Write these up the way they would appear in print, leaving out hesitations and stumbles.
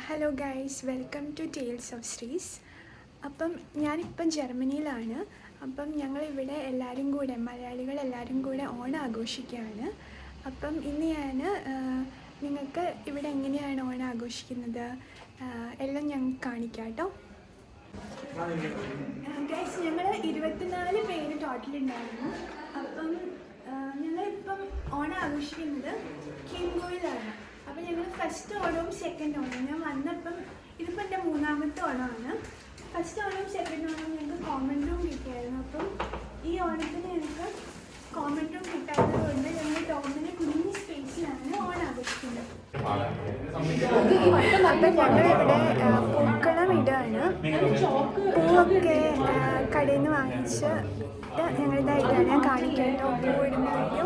Hello guys, welcome to tales of Sree's. അപ്പം ഞാനിപ്പം ജർമ്മനിയിലാണ്. അപ്പം ഞങ്ങളിവിടെ എല്ലാവരും കൂടെ മലയാളികളെല്ലാവരും കൂടെ ഓണം ആഘോഷിക്കുകയാണ്. അപ്പം ഇന്ന് ഞാൻ നിങ്ങൾക്ക് ഇവിടെ എങ്ങനെയാണ് ഓണം ആഘോഷിക്കുന്നത് എല്ലാം ഞങ്ങൾ കാണിക്കാം കേട്ടോ. ഗൈസ്, ഞങ്ങൾ 24 പേര് ടോട്ടലുണ്ടായിരുന്നു. അപ്പം ഞങ്ങളിപ്പം ഓണം ആഘോഷിക്കുന്നത് കിംഗോയിലാണ്. അപ്പോൾ ഞങ്ങൾ ഫസ്റ്റ് ഓണവും സെക്കൻഡ് ഓണവും ഞാൻ വന്നപ്പം ഇതിപ്പോൾ എൻ്റെ 3ാമത്തെ ഓണമാണ്. ഫസ്റ്റ് ഓണവും സെക്കൻഡ് ഓണവും ഞങ്ങൾക്ക് കോമൺ റൂം കിട്ടിയായിരുന്നു. അപ്പം ഈ ഓണത്തിന് ഞങ്ങൾക്ക് കോമൺ റൂം കിട്ടാത്തത് കൊണ്ട് ഞങ്ങൾ ടോമിന് കുഞ്ഞു സ്പേസിലാണ് ഓണം ആഘോഷിക്കുന്നത്. അപ്പം ഞങ്ങളിവിടെ പൂക്കളം ഇടുകയാണ്. പൂവൊക്കെ കടയിൽ നിന്ന് വാങ്ങിച്ച് ഞങ്ങളിതായിട്ടാണ് ഞാൻ കാണിക്കേണ്ടോ പൂ ഇടുന്ന വീഡിയോ.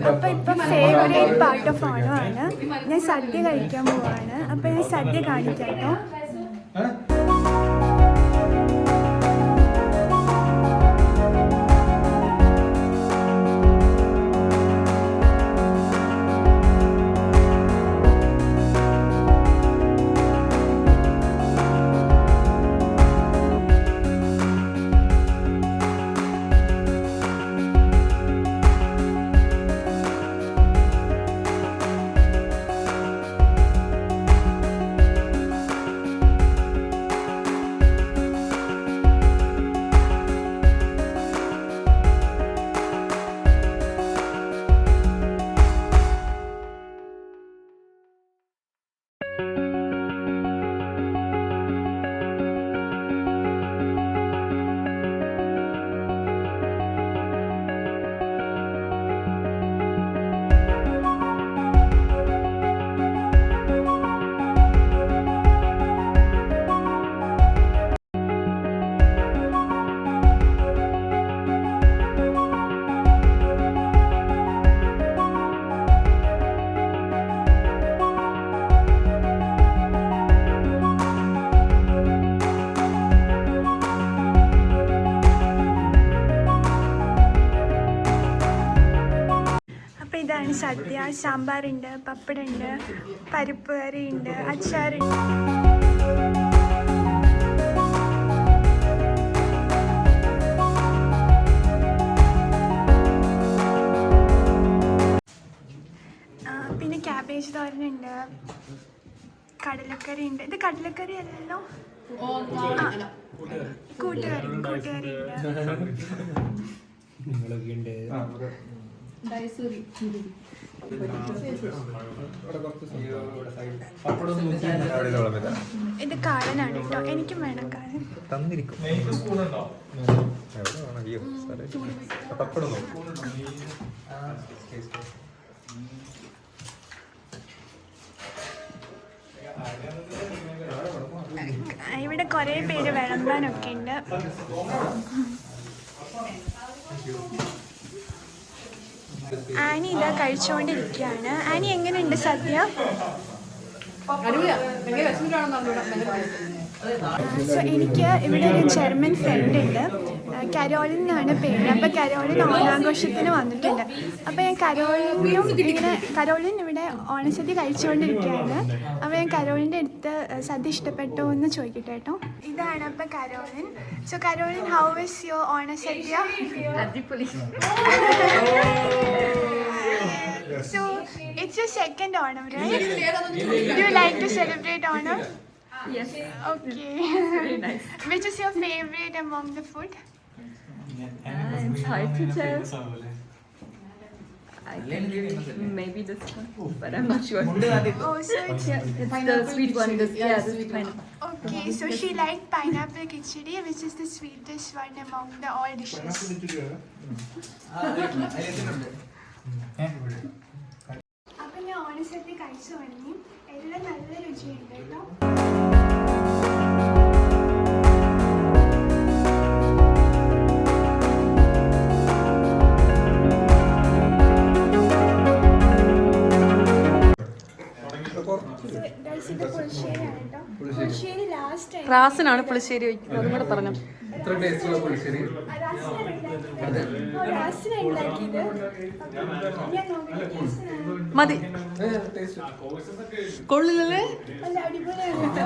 അപ്പോൾ ഇപ്പം ഫേവറേറ്റ് പാർട്ട് ഓഫ് ഓണമാണ്. ഞാൻ സദ്യ കഴിക്കാൻ പോവാണ്. അപ്പോൾ ഞാൻ സദ്യ കാണിക്കാം കേട്ടോ. ഇതാണ് സദ്യ. സാമ്പാറുണ്ട്, പപ്പടമുണ്ട്, പരിപ്പ് കറിയുണ്ട്, അച്ചാറുണ്ട്. പിന്നെ ക്യാബേജ് തോരനുണ്ട്, കടലക്കറി ഉണ്ട്. ഇത് കടലക്കറി അല്ലല്ലോ, കൂട്ടുകറി ഉണ്ട്. ഇത് കാളനാണ് കേട്ടോ, എനിക്കും വേണം കാളൻ. ഇവിടെ കുറേ പേര് വിളമ്പാനൊക്കെ ഉണ്ട്. ആനി ഇതാ കഴിച്ചുകൊണ്ടിരിക്കുകയാണ്. ആനി, എങ്ങനെയുണ്ട് സദ്യ? സോ എനിക്ക് ഇവിടെ ഒരു ജർമ്മൻ ഫ്രണ്ട് ഉണ്ട്, കരോളിൻ എന്നാണ് പേര്. അപ്പോൾ കരോളിൻ ഓണാഘോഷത്തിന് വന്നിട്ടുണ്ട്. അപ്പോൾ ഞാൻ കരോളിൻ ഇവിടെ ഓണസദ്യ കഴിച്ചുകൊണ്ടിരിക്കുകയാണ്. അപ്പോൾ ഞാൻ കരോളിൻ്റെ അടുത്ത് സദ്യ ഇഷ്ടപ്പെട്ടോ എന്ന് ചോദിക്കട്ടെ കേട്ടോ. ഇതാണ് അപ്പോൾ Caroline. So Caroline, how is your Onasadya? So it's your second Onam, right? Do you like to celebrate Onam? Yes. Okay. Very nice. Which is your favorite among the food? It's hard to tell. I think maybe this one, but I'm not sure. Oh, so it's It's the sweet one. This pineapple. okay. So she liked pineapple khichdi, which is the sweetest one among the all dishes. അപ്പം ഞാൻ ഓണസദ്യ കഴിച്ചു തുടങ്ങി. എല്ലാം നല്ല രുചിയുണ്ട് കേട്ടോ. ഇത് പുളിശ്ശേരിയാണ് കേട്ടോ. പുളിശ്ശേരി last റാസിനാണ് പുളിശ്ശേരി വയ്ക്കുന്നത്, അതും കൂടെ പറഞ്ഞു. മതി, കൊള്ളില്ലല്ലേ? അല്ല, അടിപൊളിയാണ് കേട്ടോ.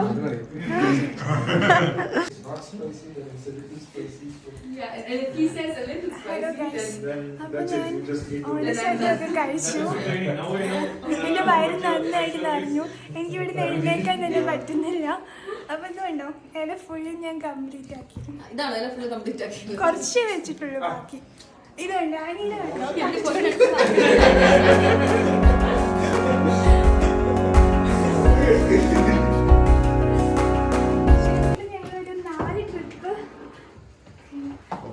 ഹലോ ഗൈസ്, അപ്പോൾ ഞാൻ ഓണസദ്യയൊക്കെ കഴിച്ചു. എൻ്റെ വയറ് നന്നായിട്ട് നിറഞ്ഞു. എനിക്കിവിടെ എഴുന്നേൽക്കാൻ തന്നെ പറ്റുന്നില്ല. അപ്പം എന്തുകൊണ്ടോ ഇല ഫുള്ള് ഞാൻ കംപ്ലീറ്റ് ആക്കി. കുറച്ചേ വെച്ചിട്ടുള്ളൂ, ബാക്കി ഇതുണ്ട്. അനില ഞങ്ങളൊരു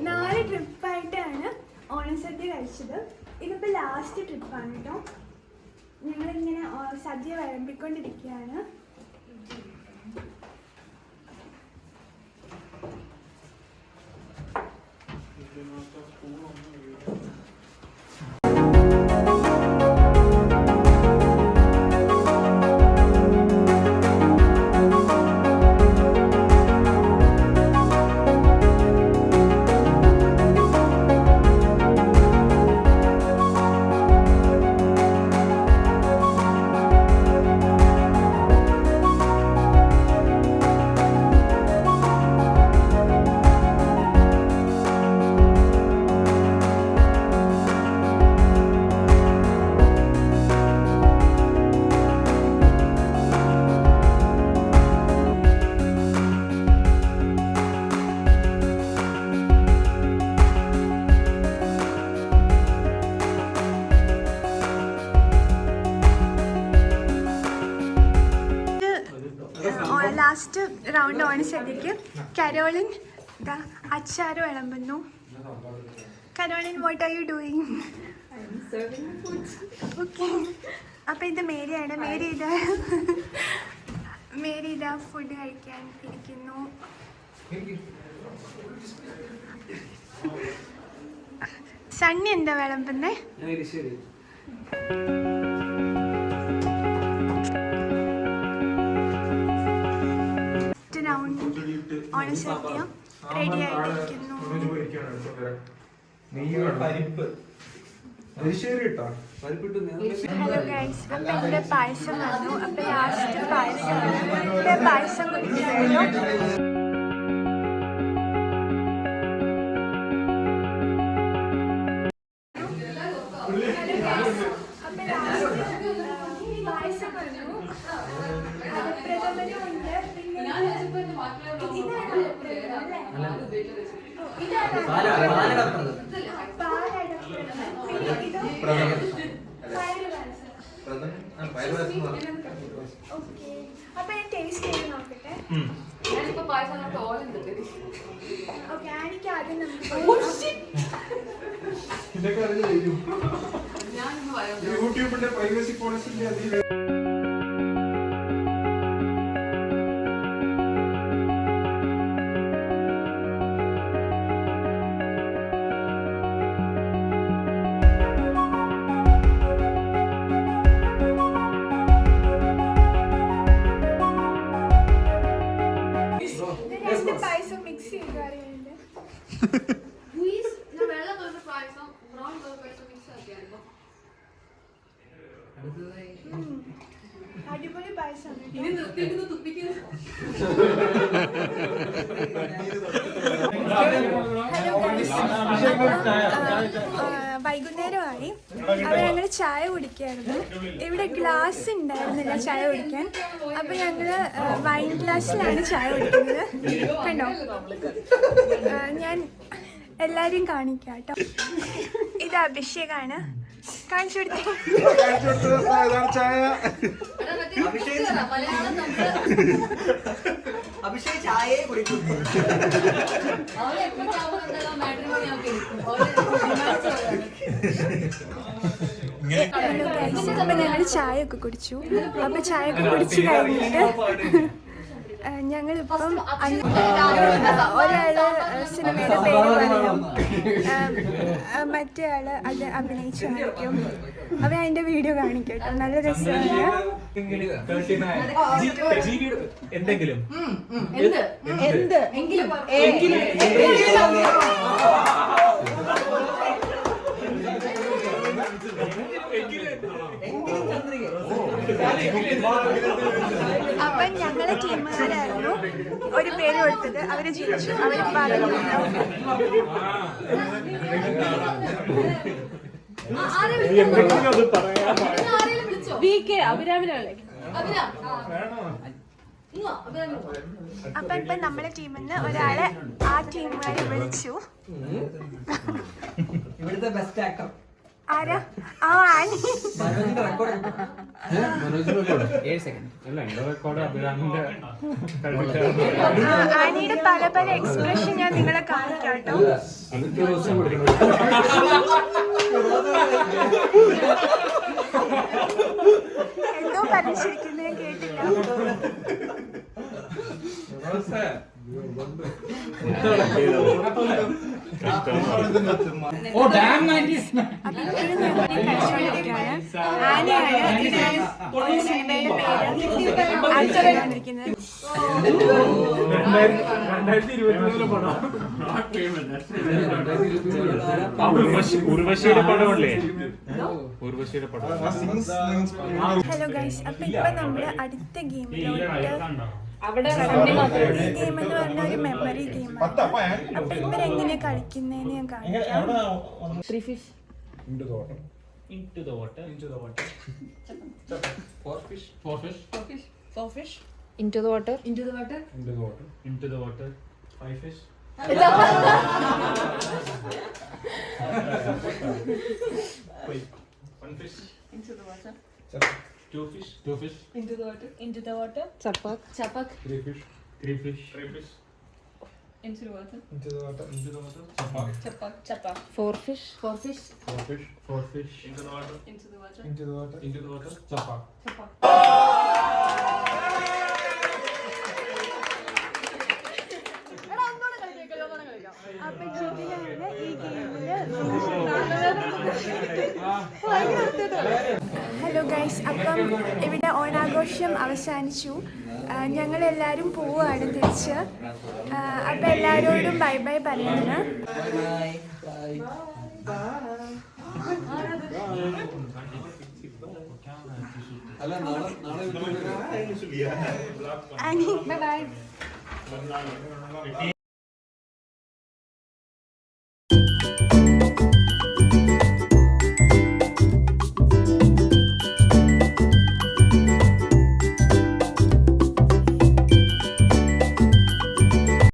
4 ട്രിപ്പായിട്ടാണ് ഓണസദ്യ കഴിച്ചത്. ഇതിപ്പോൾ ലാസ്റ്റ് ട്രിപ്പാണ് കേട്ടോ. ഞങ്ങളിങ്ങനെ സദ്യ വിളമ്പിക്കൊണ്ടിരിക്കുകയാണ്. ലാസ്റ്റ് റൗണ്ട് ഓണസദ്യക്ക് കരോളിൻ അച്ചാറ് വിളമ്പുന്നു. Caroline, what are you doing? Okay. അപ്പം ഇത് മേരിയാണ്. മേരി ഇതാ ഫുഡ് കഴിക്കാൻ ഇരിക്കുന്നു. സണ്ണി എന്താ വിളമ്പുന്നേ? ഓണസദ്യ റെഡി ആയിട്ടിരിക്കുന്നു. ഹലോ ഗൈസ്, അപ്പം ഇവിടെ പായസം വന്നു. അപ്പം ലാസ്റ്റ് പായസം കുടിക്കുന്നു. അപ്പൊ ഞാൻ ടേസ്റ്റ് ചെയ്ത് നോക്കട്ടെ. ഓക്കെ, എനിക്ക് ആദ്യം യൂട്യൂബിന്റെ പ്രൈവസി പോളിസിന്റെ രണ്ട് പായസം മിക്സ് ചെയ്ത് അറിയാനുണ്ട്. വെള്ള കളർ പായസം ബ്രൗൺ കളർ പായസം മിക്സ് ആക്കിയായിരുന്നു. അടിപൊളി പായസം. ഇനി നിർത്തിയിട്ട് തുപ്പിക്കുന്നു. വൈകുന്നേരമായി. അപ്പോൾ ഞങ്ങൾ ചായ കുടിക്കായിരുന്നു. ഇവിടെ ഗ്ലാസ് ഉണ്ടായിരുന്നില്ല ചായ കുടിക്കാൻ. അപ്പോൾ ഞങ്ങൾ വൈൻ ഗ്ലാസ്സിലാണ് ചായ കുടിക്കുന്നത്. കണ്ടോ, ഞാൻ എല്ലാവരെയും കാണിക്കാം കേട്ടോ. ഇത് അഭിഷേകാണ്. കാണിച്ചു കൊടുത്തേ. അഭിഷേക് ചായയെ കുടിക്കും. അപ്പൊ ഞങ്ങൾ ചായ ഒക്കെ കുടിച്ചു. അപ്പൊ ചായ ഒക്കെ കുടിച്ചു കഴിഞ്ഞിട്ട് ഞങ്ങളിപ്പം ഒരാള് സിനിമയുടെ പേര് പറയും, മറ്റേ ആള് അത് അഭിനയിച്ചു കാണിക്കും. അപ്പൊ അതിന്റെ വീഡിയോ കാണിക്കട്ടോ, നല്ല രസമാണ്. എന്തെങ്കിലും അപ്പൊ ഞങ്ങളെ ടീമുകാരായിരുന്നു ഒരു പേര് കൊടുത്തത്. അവര് ജയിച്ചു. അവര് പറഞ്ഞു അപ്പൊ ഇപ്പൊ നമ്മളെ ടീമിൽ നിന്ന് ഒരാളെ ആ ടീമുകാരെ വിളിച്ചു. ഇവിടുത്തെ ബെസ്റ്റ് ആക്ടർ ആരാ? ആ ആനി. ആനിയുടെ പല പല എക്സ്പ്രഷൻ ഞാൻ നിങ്ങളെ കാണിക്കാം കേട്ടോ. എന്തോ പറഞ്ഞിരിക്കുന്നത് ഞാൻ കേട്ടില്ല. കഴിച്ചോണ്ടിരിക്കുകയാണ്. ആനയാണ്. ഇതാണ് ഒരു സിനിമയുടെ പേര്. ആക്ടർ വന്നിരിക്കുന്നത്. 2023 ഉർവശിയുടെ പടമല്ലേ? ഉർവശിയുടെ പടം. ഹലോ ഗൈസ്, അപ്പൊ ഇപ്പൊ നമ്മള് അടുത്ത ഗെയിമിലോട്ട്. ഈ ഗെയിം എന്ന് പറഞ്ഞ ഒരു മെമ്മറി ഗെയിമാണ്. അപ്പൊ ഇവരെങ്ങനെയാ കളിക്കുന്നതെന്ന് ഞാൻ കാണിക്കാം. Into the water. Into the water. Into the water. Four fish. Four fish. Four fish. Into the water. Into the water. Into the water. Into the water. Five fish. Wait. One fish. Into the water. Two fish. Two fish. Into the water. Into the water. Chapak. Chapak. Three fish. Three fish. Three fish. Into the water. Into the water. Into the water. Chapak. Chapak. Chapak. 4 fish. Four fish. Four fish. Four fish. Into the water. Into the water. Into the water. Into the water. Chapak. Chapak. അപ്പൊ ജിതിനാണ് ഈ ഗെയിമില്. Hello guys, അപ്പം ഇവിടെ ഓണാഘോഷം അവസാനിച്ചു. ഞങ്ങളെല്ലാവരും പോവുകയാണ് തിരിച്ച്. അപ്പം എല്ലാവരോടും ബൈ ബൈ പറയുന്നു. Annie Bye bye.